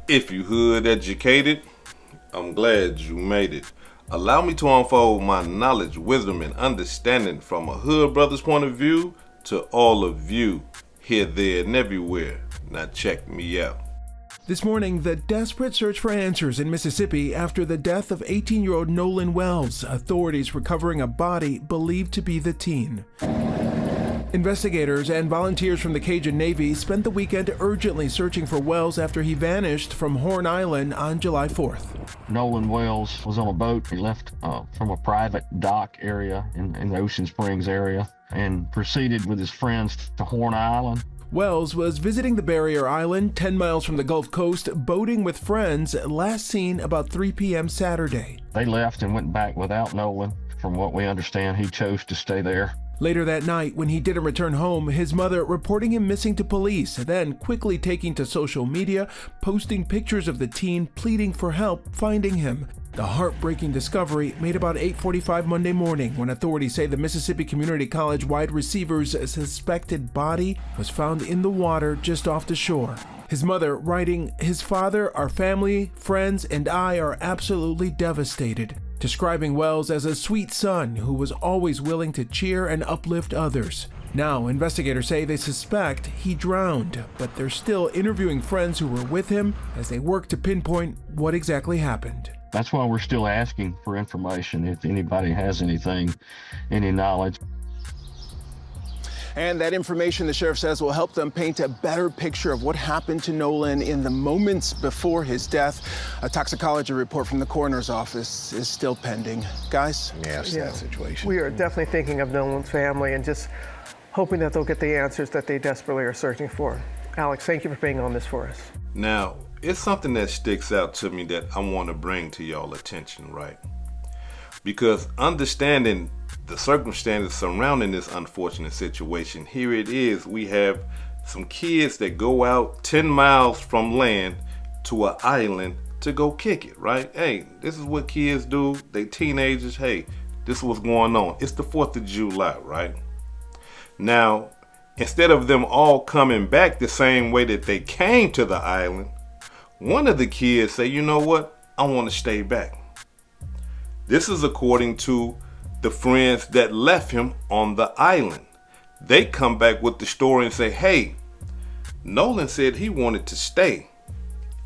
If you hood educated, I'm glad you made it. Allow me to unfold my knowledge, wisdom, and understanding from a hood brother's point of view to all of you, here, there, and everywhere. Now check me out. This morning, the desperate search for answers in Mississippi after the death of 18-year-old Nolan Wells, authorities recovering a body believed to be the teen. Investigators and volunteers from the Cajun Navy spent the weekend urgently searching for Wells after he vanished from Horn Island on July 4th. Nolan Wells was on a boat. He left from a private dock area in the Ocean Springs area and proceeded with his friends to Horn Island. Wells was visiting the barrier island 10 miles from the Gulf Coast, boating with friends, last seen about 3 p.m. Saturday. They left and went back without Nolan. From what we understand, he chose to stay there. Later that night, when he didn't return home, his mother reporting him missing to police, then quickly taking to social media, posting pictures of the teen pleading for help finding him. The heartbreaking discovery made about 8:45 Monday morning when authorities say the Mississippi Community College wide receiver's suspected body was found in the water just off the shore. His mother writing, "His father, our family, friends, and I are absolutely devastated," describing Wells as a sweet son who was always willing to cheer and uplift others. Now, investigators say they suspect he drowned, but they're still interviewing friends who were with him as they work to pinpoint what exactly happened. That's why we're still asking for information if anybody has anything, any knowledge. And that information, the sheriff says, will help them paint a better picture of what happened to Nolan in the moments before his death. A toxicology report from the coroner's office is still pending. Guys? Yeah, sad situation. We are definitely thinking of Nolan's family and just hoping that they'll get the answers that they desperately are searching for. Alex, thank you for being on this for us. Now, it's something that sticks out to me that I want to bring to y'all attention, right? Because understanding the circumstances surrounding this unfortunate situation, here it is. We have some kids that go out 10 miles from land to an island to go kick it, right? Hey, this is what kids do. They teenagers. Hey, this is what's going on. It's the 4th of July, right? Now, instead of them all coming back the same way that they came to the island, one of the kids say, you know what? I want to stay back. This is according to the friends that left him on the island. They come back with the story and say, hey, Nolan said he wanted to stay,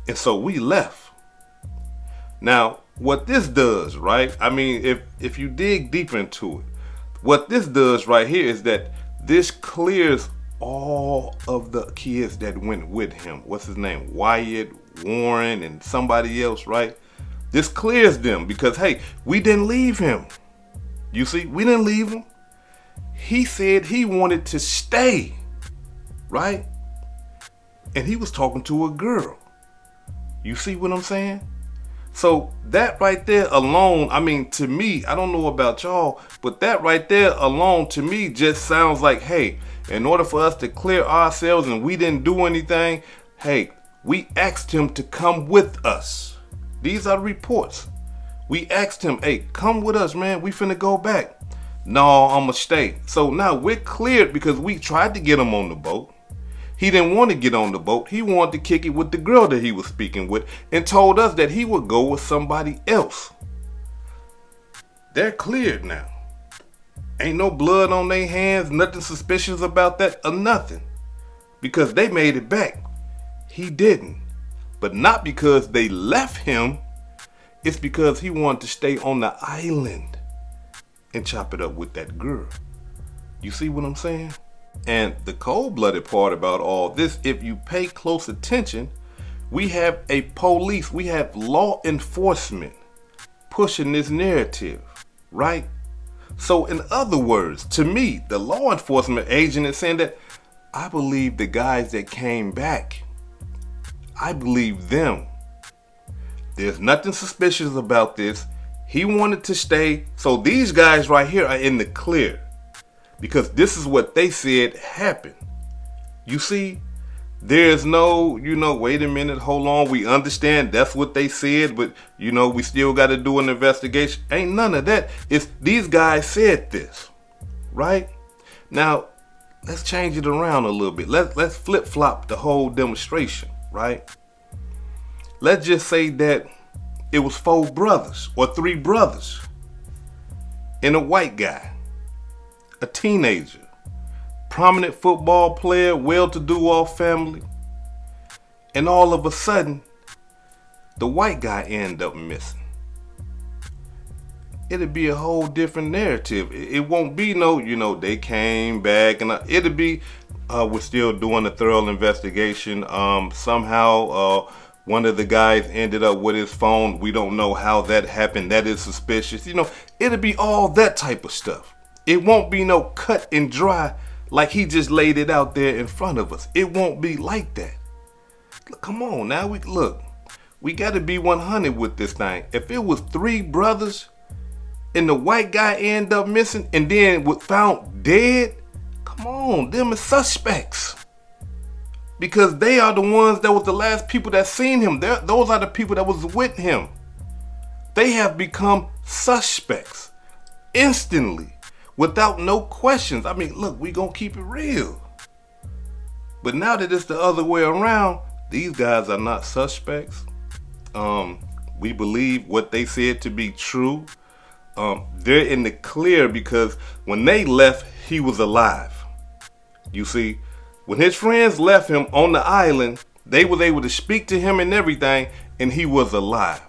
and so we left. Now, what this does, right? I mean, if you dig deep into it, what this does right here is that this clears all of the kids that went with him. What's his name? Wyatt, Warren, and somebody else, right? This clears them because, hey, we didn't leave him. You see, we didn't leave him. He said he wanted to stay, right? And he was talking to a girl. You see what I'm saying? So that right there alone, I mean, to me, I don't know about y'all, but that right there alone to me just sounds like, hey, in order for us to clear ourselves and we didn't do anything, hey, we asked him to come with us. These are the reports. We asked him, hey, come with us, man. We finna go back. No, I'ma stay. So now we're cleared because we tried to get him on the boat. He didn't want to get on the boat. He wanted to kick it with the girl that he was speaking with and told us that he would go with somebody else. They're cleared now. Ain't no blood on their hands, nothing suspicious about that or nothing. Because they made it back. He didn't. But not because they left him. It's because he wanted to stay on the island and chop it up with that girl. You see what I'm saying? And the cold-blooded part about all this, if you pay close attention, we have a police, we have law enforcement pushing this narrative, right? So in other words, to me, the law enforcement agent is saying that I believe the guys that came back. I believe them. There's nothing suspicious about this. He wanted to stay. So these guys right here are in the clear because this is what they said happened. You see, there's no, wait a minute, hold on. We understand that's what they said, but, we still got to do an investigation. Ain't none of that. It's these guys said this, right? Now, let's change it around a little bit. Let's flip-flop the whole demonstration, right? let's just say that it was 4 brothers or 3 brothers and a white guy, a teenager, prominent football player, well-to-do off family, and all of a sudden, the white guy ended up missing. It'd be a whole different narrative. It won't be no, they came back, and it'd be, we're still doing a thorough investigation. Somehow, one of the guys ended up with his phone. We don't know how that happened. That is suspicious. It'd be all that type of stuff. It won't be no cut and dry like he just laid it out there in front of us. It won't be like that. Look, come on now. We got to be 100 with this thing. If it was 3 brothers and the white guy ended up missing and then was found dead, come on, them are suspects. Because they are the ones that was the last people that seen him. Those are the people that was with him. They have become suspects instantly, without no questions. I mean, look, we gonna keep it real. But now that it's the other way around, these guys are not suspects. We believe what they said to be true. They're in the clear because when they left, he was alive. You see, when his friends left him on the island, they was able to speak to him and everything, and he was alive.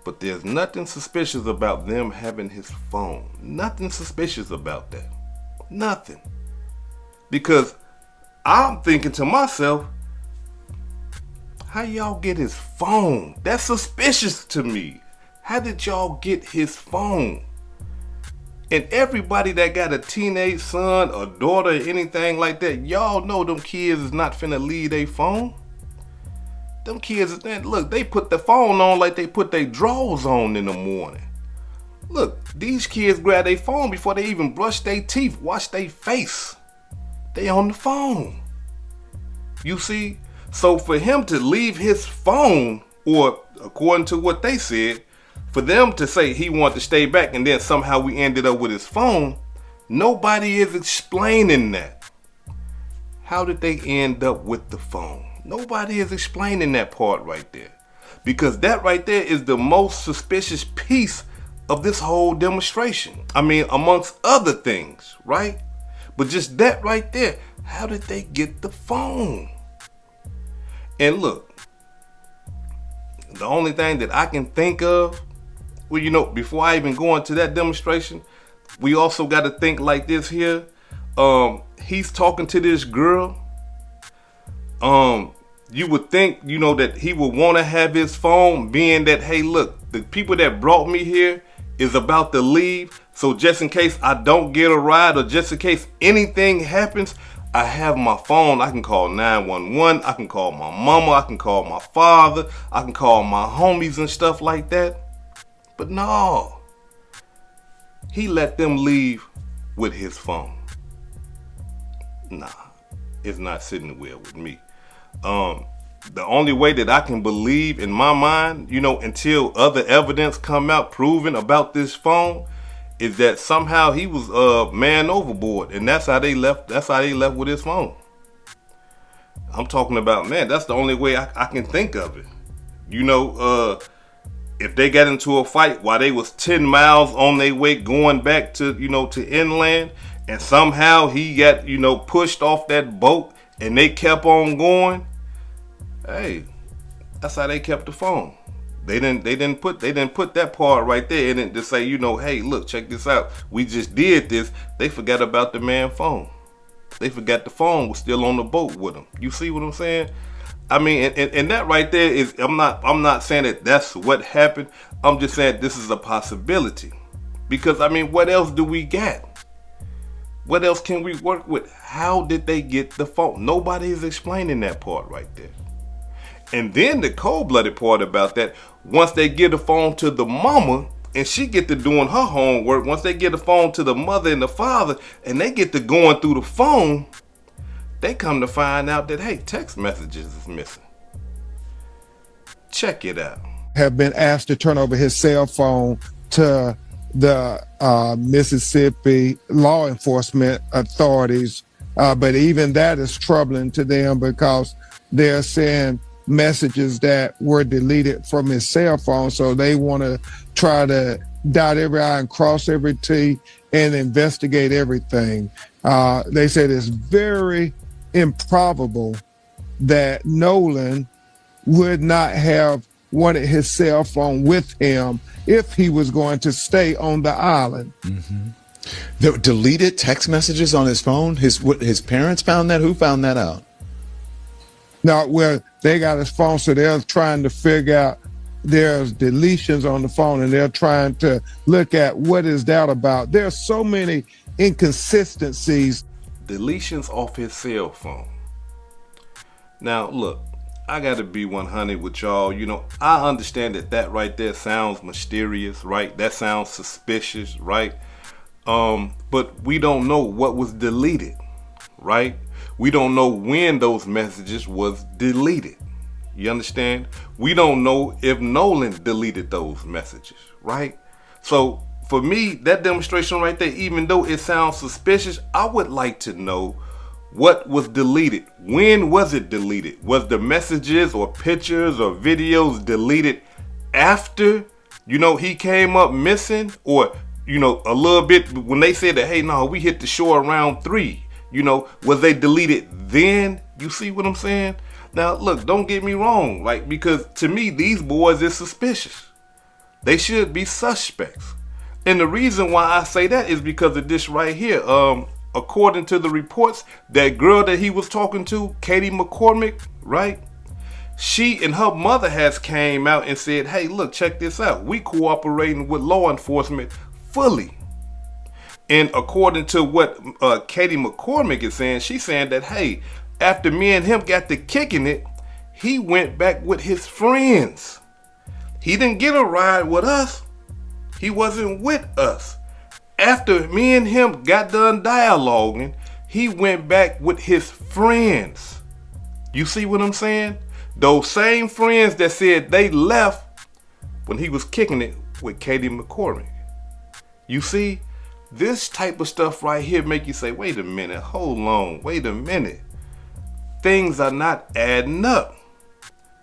But there's nothing suspicious about them having his phone. Nothing suspicious about that. Nothing. Because I'm thinking to myself, how y'all get his phone? That's suspicious to me. How did y'all get his phone? And everybody that got a teenage son or daughter or anything like that, y'all know them kids is not finna leave their phone. Them kids, look, they put the phone on like they put their drawers on in the morning. Look, these kids grab their phone before they even brush their teeth, wash their face. They on the phone. You see? So for him to leave his phone, or according to what they said, for them to say he wanted to stay back and then somehow we ended up with his phone, nobody is explaining that. How did they end up with the phone? Nobody is explaining that part right there. Because that right there is the most suspicious piece of this whole demonstration. I mean, amongst other things, right? But just that right there, how did they get the phone? And look, the only thing that I can think of, well, before I even go into that demonstration, we also got to think like this here. He's talking to this girl. You would think, that he would want to have his phone, being that, hey, look, the people that brought me here is about to leave. So just in case I don't get a ride, or just in case anything happens, I have my phone. I can call 911. I can call my mama. I can call my father. I can call my homies and stuff like that. But no, he let them leave with his phone. Nah, it's not sitting well with me. The only way that I can believe in my mind, until other evidence come out proving about this phone, is that somehow he was man overboard, and that's how they left. That's how they left with his phone. I'm talking about, man, that's the only way I can think of it. If they got into a fight while they was 10 miles on their way going back to to inland, and somehow he got pushed off that boat and they kept on going, hey, that's how they kept the phone. They didn't put that part right there in it to say, hey, look, check this out. We just did this. They forgot about the man's phone. They forgot the phone was still on the boat with them. You see what I'm saying? I mean, and that right there is, I'm not saying that that's what happened. I'm just saying this is a possibility. Because, I mean, what else do we got? What else can we work with? How did they get the phone? Nobody is explaining that part right there. And then the cold-blooded part about that, once they get the phone to the mama and she get to doing her homework, once they get the phone to the mother and the father and they get to going through the phone, they come to find out that, hey, text messages is missing. Check it out. Have been asked to turn over his cell phone to the Mississippi law enforcement authorities. But even that is troubling to them because they're saying messages that were deleted from his cell phone. So they want to try to dot every I and cross every T and investigate everything. They said it's very improbable that Nolan would not have wanted his cell phone with him if he was going to stay on the island. Mm-hmm. The deleted text messages on his phone, his parents found that? Who found that out? No, well, they got his phone, so they're trying to figure out there's deletions on the phone, and they're trying to look at what is that about. There's so many inconsistencies. Deletions off his cell phone. Now, look, I got to be 100 with y'all. You know, I understand that right there sounds mysterious, right? That sounds suspicious, right? But we don't know what was deleted, right? We don't know when those messages was deleted. You understand? We don't know if Nolan deleted those messages, right? So for me, that demonstration right there, even though it sounds suspicious, I would like to know what was deleted. When was it deleted? Was the messages or pictures or videos deleted after, he came up missing? Or, a little bit when they said that, hey, no, we hit the shore around 3, was they deleted then? You see what I'm saying? Now, look, don't get me wrong, because to me, these boys is suspicious. They should be suspects. And the reason why I say that is because of this right here. According to the reports, that girl that he was talking to, Katie McCormick, right? She and her mother has came out and said, hey, look, check this out. We cooperating with law enforcement fully. And according to what Katie McCormick is saying, she's saying that, hey, after me and him got to kicking it, he went back with his friends. He didn't get a ride with us. He wasn't with us. After me and him got done dialoguing, he went back with his friends. You see what I'm saying? Those same friends that said they left when he was kicking it with Katie McCormick. You see, this type of stuff right here make you say, wait a minute, hold on, wait a minute. Things are not adding up.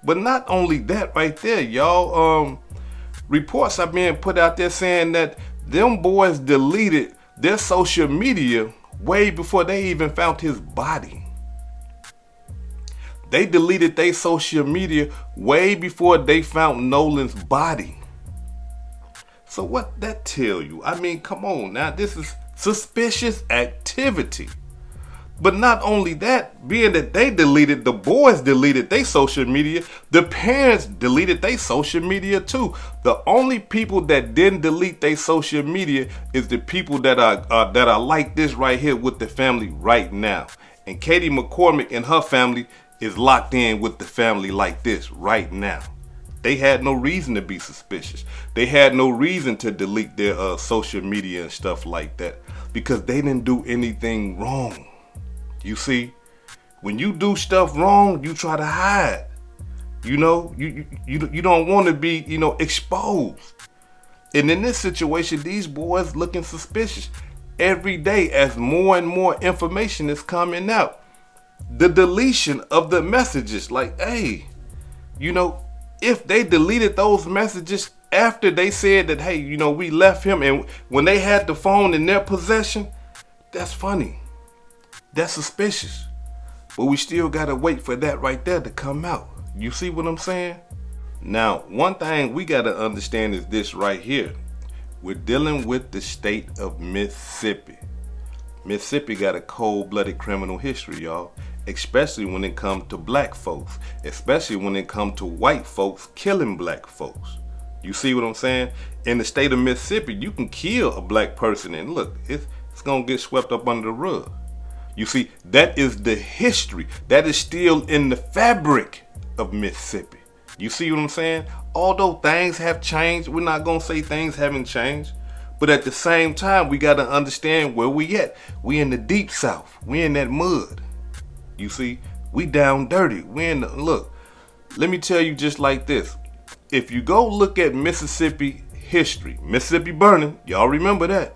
But not only that right there, y'all, reports are being put out there saying that them boys deleted their social media way before they even found his body. They deleted their social media way before they found Nolan's body. So what that tell you? I mean, come on now, this is suspicious activity. But not only that, being that they deleted, the boys deleted their social media, the parents deleted their social media too. The only people that didn't delete their social media is the people that are like this right here with the family right now. And Katie McCormick and her family is locked in with the family like this right now. They had no reason to be suspicious. They had no reason to delete their social media and stuff like that because they didn't do anything wrong. You see, when you do stuff wrong, you try to hide. You don't want to be, exposed. And in this situation, these boys looking suspicious every day as more and more information is coming out. The deletion of the messages, like, hey, if they deleted those messages after they said that, hey, we left him, and when they had the phone in their possession, that's funny. That's suspicious. But we still gotta wait for that right there to come out. You see what I'm saying? Now, one thing we gotta understand is this right here. We're dealing with the state of Mississippi. Mississippi got a cold-blooded criminal history, y'all. Especially when it comes to black folks. Especially when it comes to white folks killing black folks. You see what I'm saying? In the state of Mississippi, you can kill a black person and look, it's gonna get swept up under the rug. You see, that is the history. That is still in the fabric of Mississippi. You see what I'm saying? Although things have changed, we're not going to say things haven't changed. But at the same time, we got to understand where we at. We in the deep south. We in that mud. You see, we down dirty. Look, let me tell you just like this. If you go look at Mississippi history, Mississippi burning, y'all remember that.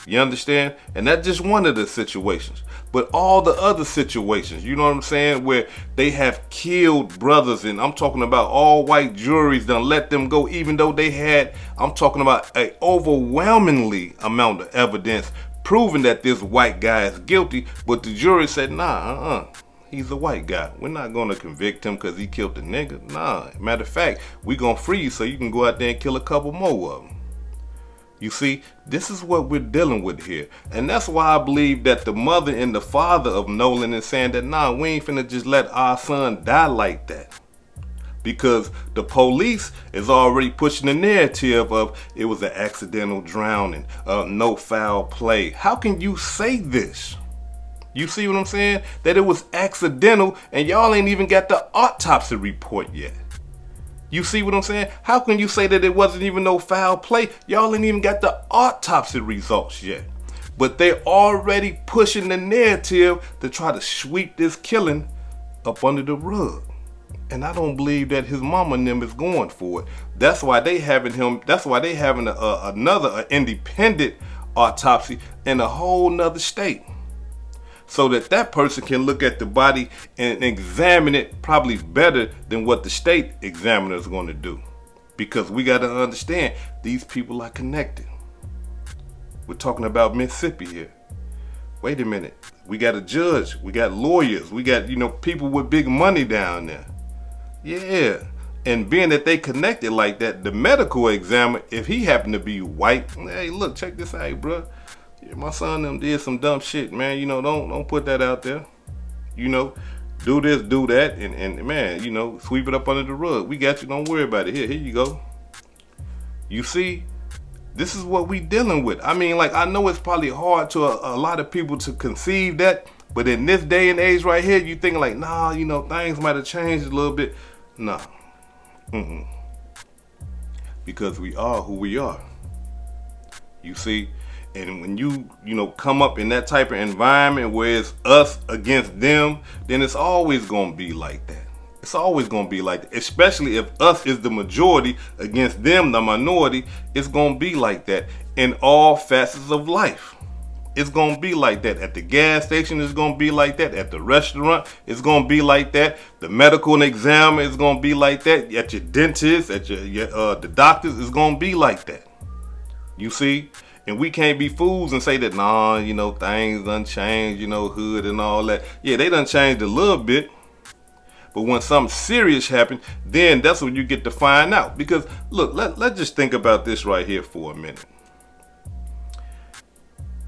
You understand? And that's just one of the situations. But all the other situations, you know what I'm saying, where they have killed brothers, and I'm talking about all white juries done let them go, even though they had, I'm talking about an overwhelmingly amount of evidence proving that this white guy is guilty, but the jury said, nah, he's a white guy. We're not going to convict him because he killed the nigga. Nah, matter of fact, we're going to free you so you can go out there and kill a couple more of them. You see, this is what we're dealing with here. And that's why I believe that the mother and the father of Nolan is saying that, nah, we ain't finna just let our son die like that. Because the police is already pushing the narrative of it was an accidental drowning, no foul play. How can you say this? You see what I'm saying? That it was accidental and y'all ain't even got the autopsy report yet. You see what I'm saying? How can you say that it wasn't even no foul play? Y'all ain't even got the autopsy results yet. But they're already pushing the narrative to try to sweep this killing up under the rug. And I don't believe that his mama and them is going for it. That's why they having another independent autopsy in a whole nother state. So that person can look at the body and examine it probably better than what the state examiner is going to do. Because we got to understand, these people are connected. We're talking about Mississippi here. Wait a minute. We got a judge. We got lawyers. We got, people with big money down there. Yeah. And being that they connected like that, the medical examiner, if he happened to be white, hey, look, check this out, bro. Yeah, my son them did some dumb shit, man. Don't put that out there. Do this, do that, and man, sweep it up under the rug. We got you. Don't worry about it. Here you go. You see, this is what we dealing with. I mean, like, I know it's probably hard to a lot of people to conceive that, but in this day and age right here, you thinking like, nah, things might have changed a little bit. Nah. Because we are who we are. You see? And when you come up in that type of environment where it's us against them, then it's always going to be like that. It's always going to be like that. Especially if us is the majority against them, the minority, it's going to be like that in all facets of life. It's going to be like that. At the gas station, it's going to be like that. At the restaurant, it's going to be like that. The medical examiner is going to be like that. At your dentist, at the doctors, it's going to be like that. You see? And we can't be fools and say that, nah, things done changed, hood and all that. Yeah, they done changed a little bit. But when something serious happens, then that's when you get to find out. Because, look, let's just think about this right here for a minute.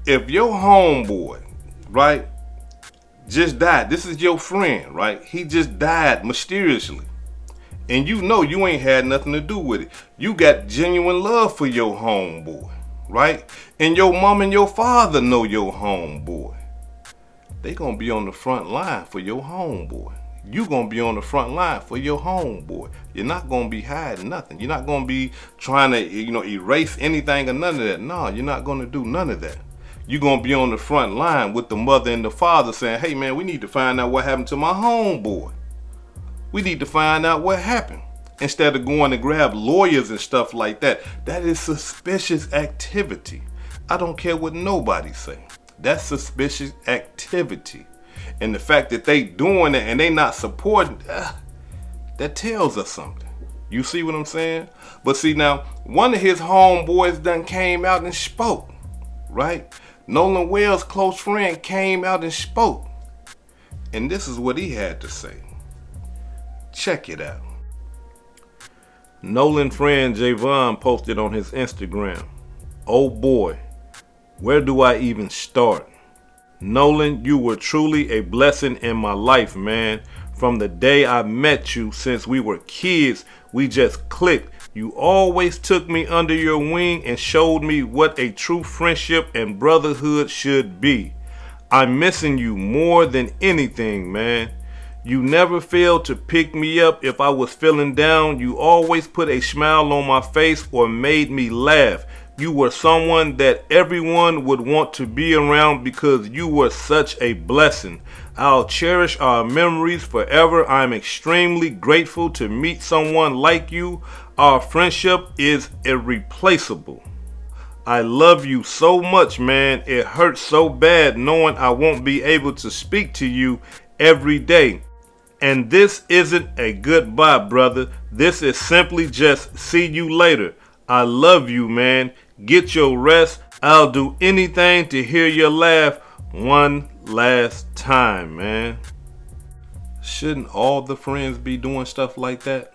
If your homeboy, right, just died, this is your friend, right? He just died mysteriously. And you ain't had nothing to do with it. You got genuine love for your homeboy. Right? And your mom and your father know your homeboy. They gonna be on the front line for your homeboy. You gonna be on the front line for your homeboy. You're not gonna be hiding nothing. You're not gonna be trying to, erase anything or none of that. No, you're not gonna do none of that. You're gonna be on the front line with the mother and the father saying, hey man, we need to find out what happened to my homeboy. We need to find out what happened. Instead of going to grab lawyers and stuff like that. That is suspicious activity. I don't care what nobody say. That's suspicious activity. And the fact that they doing it and they not supporting, that tells us something. You see what I'm saying? But see now, one of his homeboys done came out and spoke, right? Nolan Wells' close friend came out and spoke. And this is what he had to say. Check it out. Nolan friend Javon posted on his Instagram, oh boy, where do I even start? Nolan, you were truly a blessing in my life, man. From the day I met you, since we were kids, we just clicked. You always took me under your wing and showed me what a true friendship and brotherhood should be. I'm missing you more than anything, man. You never failed to pick me up if I was feeling down. You always put a smile on my face or made me laugh. You were someone that everyone would want to be around because you were such a blessing. I'll cherish our memories forever. I'm extremely grateful to meet someone like you. Our friendship is irreplaceable. I love you so much, man. It hurts so bad knowing I won't be able to speak to you every day. And this isn't a goodbye, brother. This is simply just see you later. I love you, man. Get your rest. I'll do anything to hear your laugh one last time, man. Shouldn't all the friends be doing stuff like that?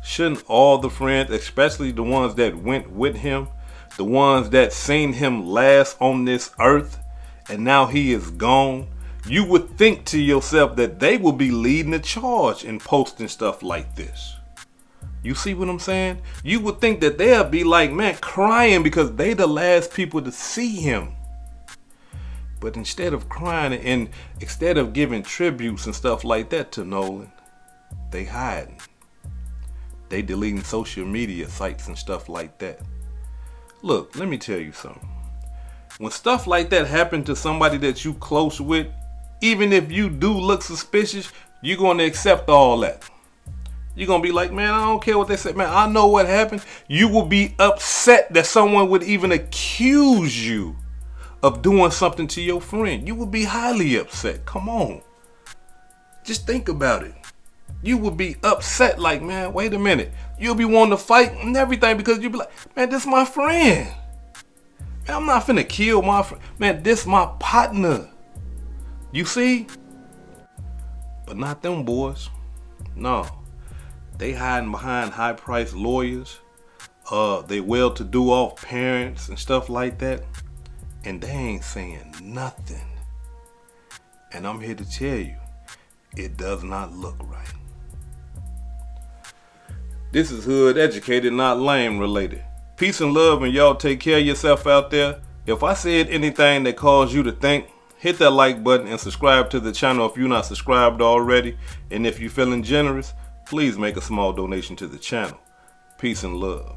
Shouldn't all the friends, especially the ones that went with him, the ones that seen him last on this earth, and now he is gone, you would think to yourself that they will be leading the charge in posting stuff like this. You see what I'm saying? You would think that they'll be like, man, crying because they the last people to see him. But instead of crying and instead of giving tributes and stuff like that to Nolan, they hiding. They deleting social media sites and stuff like that. Look, let me tell you something. When stuff like that happen to somebody that you close with, even if you do look suspicious, you're going to accept all that. You're going to be like, man, I don't care what they say. Man, I know what happened. You will be upset that someone would even accuse you of doing something to your friend. You would be highly upset. Come on. Just think about it. You would be upset like, man, wait a minute. You'll be wanting to fight and everything because you'll be like, man, this is my friend. Man, I'm not finna kill my friend. Man, this my partner. You see? But not them boys. No. They hiding behind high-priced lawyers. They well-to-do off parents and stuff like that. And they ain't saying nothing. And I'm here to tell you, it does not look right. This is Hood Educated, not Lame Related. Peace and love, and y'all take care of yourself out there. If I said anything that caused you to think, hit that like button and subscribe to the channel if you're not subscribed already. And if you're feeling generous, please make a small donation to the channel. Peace and love.